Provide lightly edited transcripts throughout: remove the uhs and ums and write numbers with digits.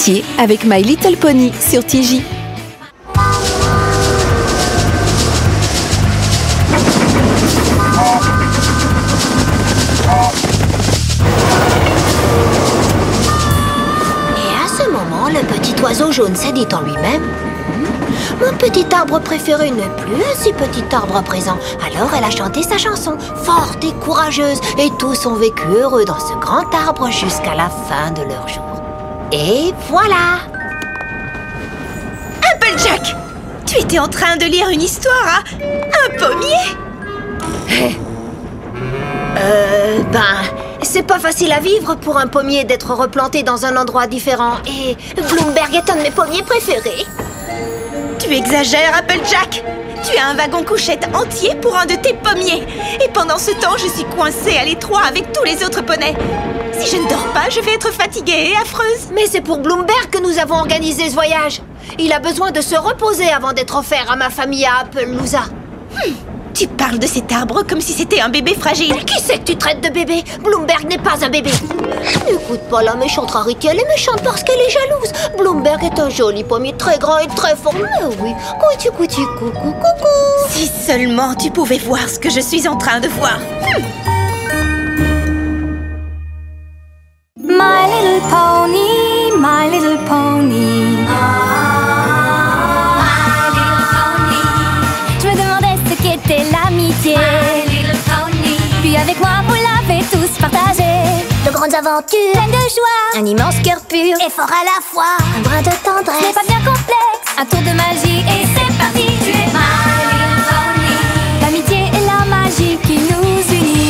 l'amitié avec My Little Pony sur TJ. Le petit oiseau jaune s'est dit en lui-même: mon petit arbre préféré n'est plus un si petit arbre à présent. Alors elle a chanté sa chanson, forte et courageuse, et tous ont vécu heureux dans ce grand arbre jusqu'à la fin de leur jour. Et voilà! Applejack! Tu étais en train de lire une histoire à un pommier? C'est pas facile à vivre pour un pommier d'être replanté dans un endroit différent. Et Bloomberg est un de mes pommiers préférés. Tu exagères, Applejack! Tu as un wagon couchette entier pour un de tes pommiers. Et pendant ce temps, je suis coincée à l'étroit avec tous les autres poneys. Si je ne dors pas, je vais être fatiguée et affreuse. Mais c'est pour Bloomberg que nous avons organisé ce voyage. Il a besoin de se reposer avant d'être offert à ma famille à Appaloosa. Tu parles de cet arbre comme si c'était un bébé fragile. Mais qui c'est que tu traites de bébé? Bloomberg n'est pas un bébé. N'écoute pas la méchante Rarity, elle est méchante parce qu'elle est jalouse. Bloomberg est un joli pommier très grand et très fort. Mais oui, coucou, coucou. Si seulement tu pouvais voir ce que je suis en train de voir. My little pony, my little pony. L'amitié. Puis avec moi vous l'avez tous partagé. De grandes aventures, pleines de joie, un immense cœur pur et fort à la fois, un brin de tendresse. C'est pas bien complexe, un tour de magie et c'est parti. Tu es my little pony. L'amitié et la magie qui nous unit.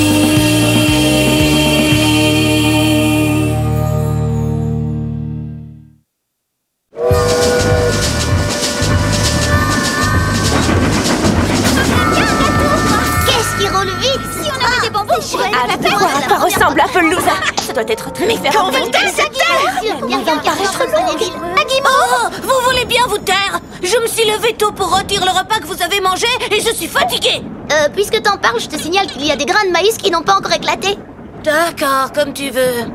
À quoi ressemble Appaloosa? Ça doit être très différent. Quand vont-elles s'éteindre? Il va me paraître longue. Oh, vous voulez bien vous taire? Je me suis levée tôt pour rôtir le repas que vous avez mangé et je suis fatiguée. Puisque t'en parles, je te signale qu'il y a des grains de maïs qui n'ont pas encore éclaté. D'accord, comme tu veux.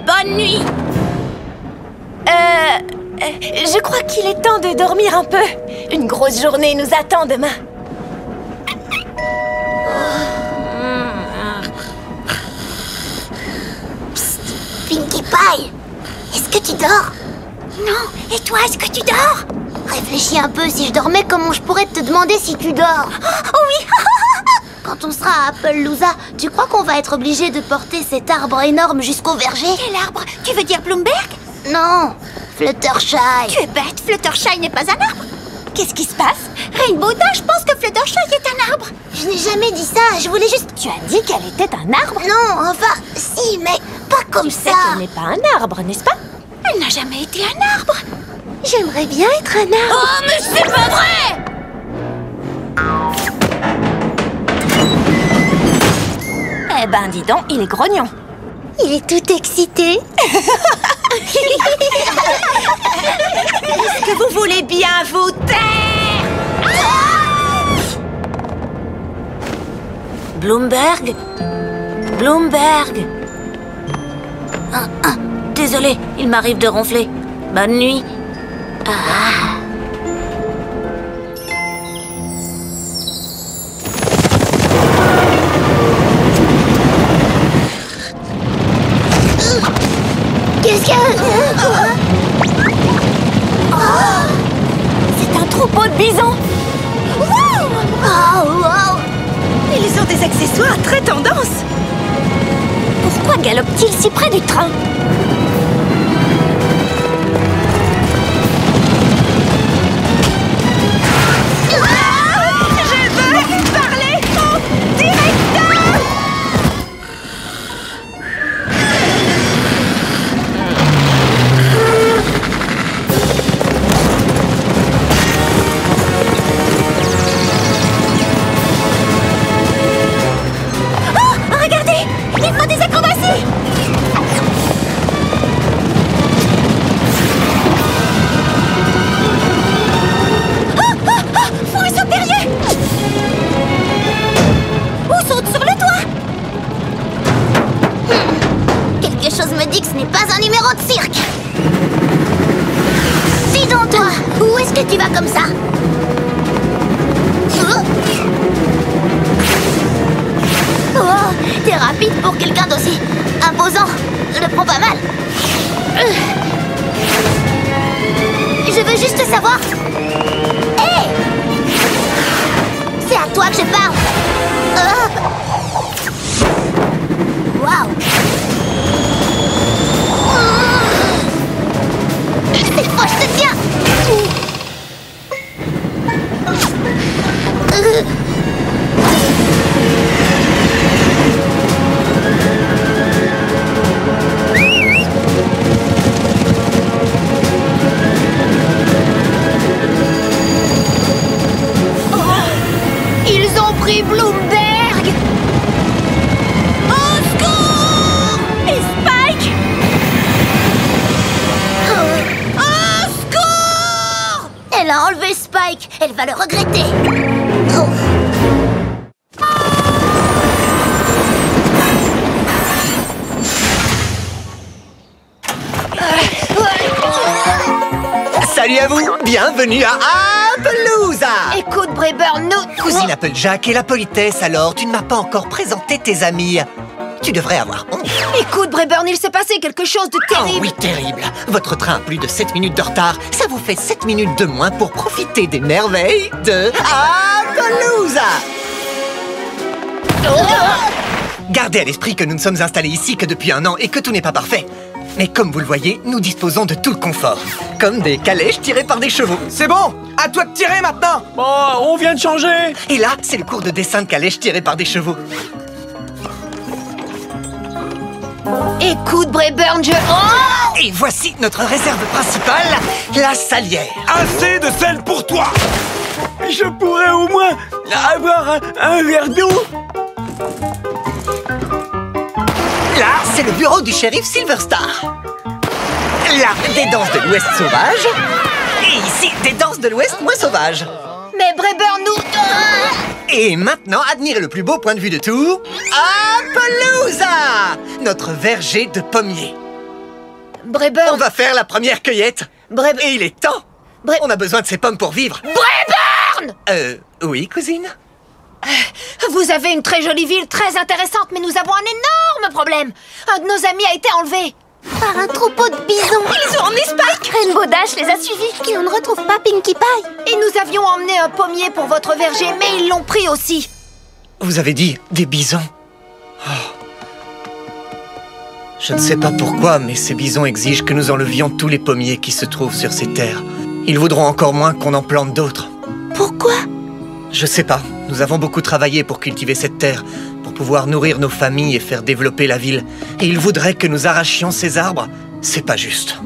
Bonne nuit. Je crois qu'il est temps de dormir un peu. Une grosse journée nous attend demain. Psst, Pinkie Pie, est-ce que tu dors? Non, et toi, est-ce que tu dors? Réfléchis un peu, si je dormais, comment je pourrais te demander si tu dors? Oh oui. Quand on sera à Appaloosa, tu crois qu'on va être obligé de porter cet arbre énorme jusqu'au verger? Quel arbre? Tu veux dire Bloomberg? Non, Fluttershy. Tu es bête, Fluttershy n'est pas un arbre. Qu'est-ce qui se passe? Rainbow Dash pense que Fluttershy est un arbre. Je n'ai jamais dit ça, je voulais juste... Tu as dit qu'elle était un arbre? Non, enfin, si, mais pas comme ça. Tu sais qu'elle n'est pas un arbre, n'est-ce pas? Elle n'a jamais été un arbre. J'aimerais bien être un arbre. Oh, mais c'est pas vrai! Eh ben, dis donc, il est grognon. Il est tout excité. Est-ce que vous voulez bien vous taire? Bloomberg? Bloomberg? Désolé, il m'arrive de ronfler. Bonne nuit. Qu'est-ce qu'il y a? C'est un troupeau de bisons. Ils ont des accessoires très tendance. Pourquoi galopent-ils si près du train? Je veux parler au directeur. Regardez, il faut des acrobaties. me dit que ce n'est pas un numéro de cirque. Dis donc, toi, où est-ce que tu vas comme ça? Oh, t'es rapide pour quelqu'un d'aussi imposant. Je le prends pas mal. Je veux juste savoir... Hé! C'est à toi que je parle. Waouh! C'est proche, je te tiens! Ils ont pris Bloomberg! Au secours! Et Spike! Au secours! Elle a enlevé Spike. Elle va le regretter. Oh. Salut à vous, bienvenue à Appaloosa. Écoute, Brayburn, nous... Cousine Applejack et la politesse alors, tu ne m'as pas encore présenté tes amis. Tu devrais avoir honte. Écoute, Brayburn, il s'est passé quelque chose de Oh terrible. oui, terrible. Votre train a plus de 7 minutes de retard. Ça vous fait 7 minutes de moins pour profiter des merveilles de Appaloosa. Gardez à l'esprit que nous ne sommes installés ici que depuis 1 an et que tout n'est pas parfait. Mais comme vous le voyez, nous disposons de tout le confort. Comme des calèches tirées par des chevaux. C'est bon, à toi de tirer maintenant. Oh, on vient de changer. Et là, c'est le cours de dessin de calèches tirées par des chevaux. Écoute, Brayburn, je... Oh! Et voici notre réserve principale, la salière. Assez de sel pour toi. Je pourrais au moins avoir un verre d'eau. Là, c'est le bureau du shérif Silverstar. Là, des danses de l'Ouest sauvage. Et ici, des danses de l'Ouest moins sauvage. Mais Brayburn, nous... Et maintenant, admirez le plus beau point de vue de tout. Appaloosa! Notre verger de pommiers. Brayburn... On va faire la première cueillette. Et il est temps. On a besoin de ces pommes pour vivre. Brayburn! Oui, cousine? Vous avez une très jolie ville, très intéressante, mais nous avons un énorme problème. Un de nos amis a été enlevé. Par un troupeau de bisons. Ils ont emmené Spike. Rainbow Dash les a suivis. Et on ne retrouve pas Pinkie Pie. Et nous avions emmené un pommier pour votre verger, mais ils l'ont pris aussi. Vous avez dit des bisons. Oh. Je ne sais pas pourquoi, mais ces bisons exigent que nous enlevions tous les pommiers qui se trouvent sur ces terres. Ils voudront encore moins qu'on en plante d'autres. Pourquoi? Je sais pas. Nous avons beaucoup travaillé pour cultiver cette terre, pour pouvoir nourrir nos familles et faire développer la ville. Et ils voudraient que nous arrachions ces arbres. C'est pas juste.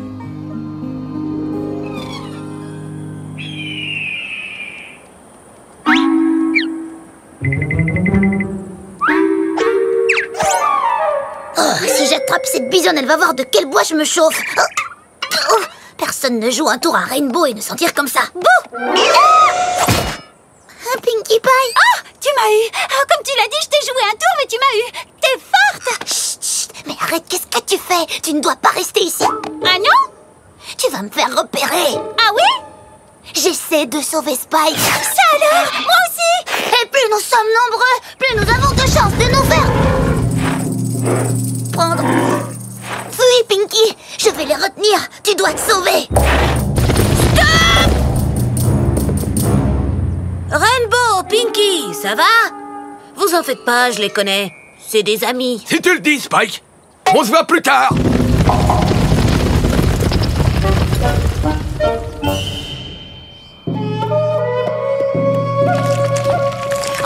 Oh, si j'attrape cette bisonne, elle va voir de quel bois je me chauffe. Oh, personne ne joue un tour à Rainbow et ne s'en tire comme ça. Bouh! Un Pinkie Pie. Ah, tu m'as eu. Comme tu l'as dit, je t'ai joué un tour, mais tu m'as eu. T'es forte. Chut, chut. Mais arrête, qu'est-ce que tu fais? Tu ne dois pas rester ici. Ah non? Tu vas me faire repérer. Ah oui? J'essaie de sauver Spike. Ça alors? Moi aussi. Et plus nous sommes nombreux, plus nous avons de chances de nous faire prendre. Fuis, Pinkie. Je vais les retenir. Tu dois te sauver. Stop! Rainbow, Pinkie, ça va? Vous en faites pas, je les connais. C'est des amis. Si tu le dis, Spike. On se voit plus tard.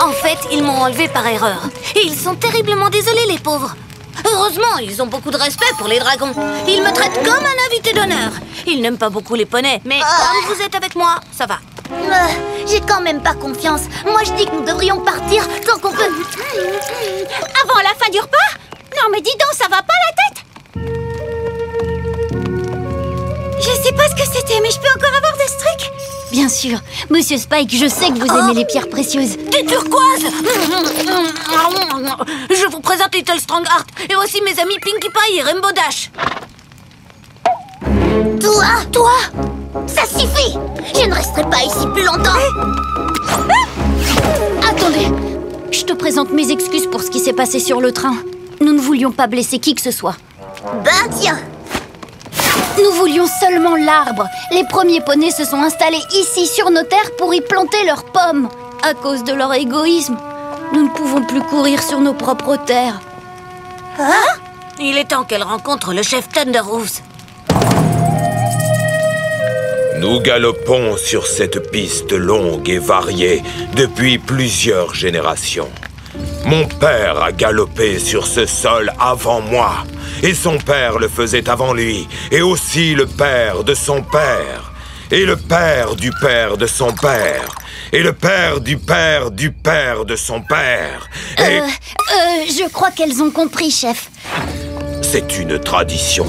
En fait, ils m'ont enlevé par erreur. Et ils sont terriblement désolés, les pauvres. Heureusement, ils ont beaucoup de respect pour les dragons. Ils me traitent comme un invité d'honneur. Ils n'aiment pas beaucoup les poneys, mais comme vous êtes avec moi, ça va. J'ai quand même pas confiance. Moi, je dis que nous devrions partir tant qu'on peut. Avant la fin du repas? Non, mais dis donc, ça va pas la tête? Je sais pas ce que c'était, mais je peux encore avoir des trucs? Bien sûr. sûr. Monsieur Spike, je sais que vous aimez les pierres précieuses. Des turquoises. Je vous présente Little Strongheart. Et voici mes amis Pinkie Pie et Rainbow Dash. Toi, ça suffit. Je ne resterai pas ici plus longtemps. Attendez, je te présente mes excuses pour ce qui s'est passé sur le train. Nous ne voulions pas blesser qui que ce soit. Ben tiens. Nous voulions seulement l'arbre. Les premiers poneys se sont installés ici sur nos terres pour y planter leurs pommes. À cause de leur égoïsme, nous ne pouvons plus courir sur nos propres terres. Hein? Il est temps qu'elle rencontre le chef Thunderhooves. Nous galopons sur cette piste longue et variée depuis plusieurs générations. Mon père a galopé sur ce sol avant moi, et son père le faisait avant lui, et aussi le père de son père, et le père du père de son père, et le père du père du père de son père. Et... Je crois qu'elles ont compris, chef. C'est une tradition.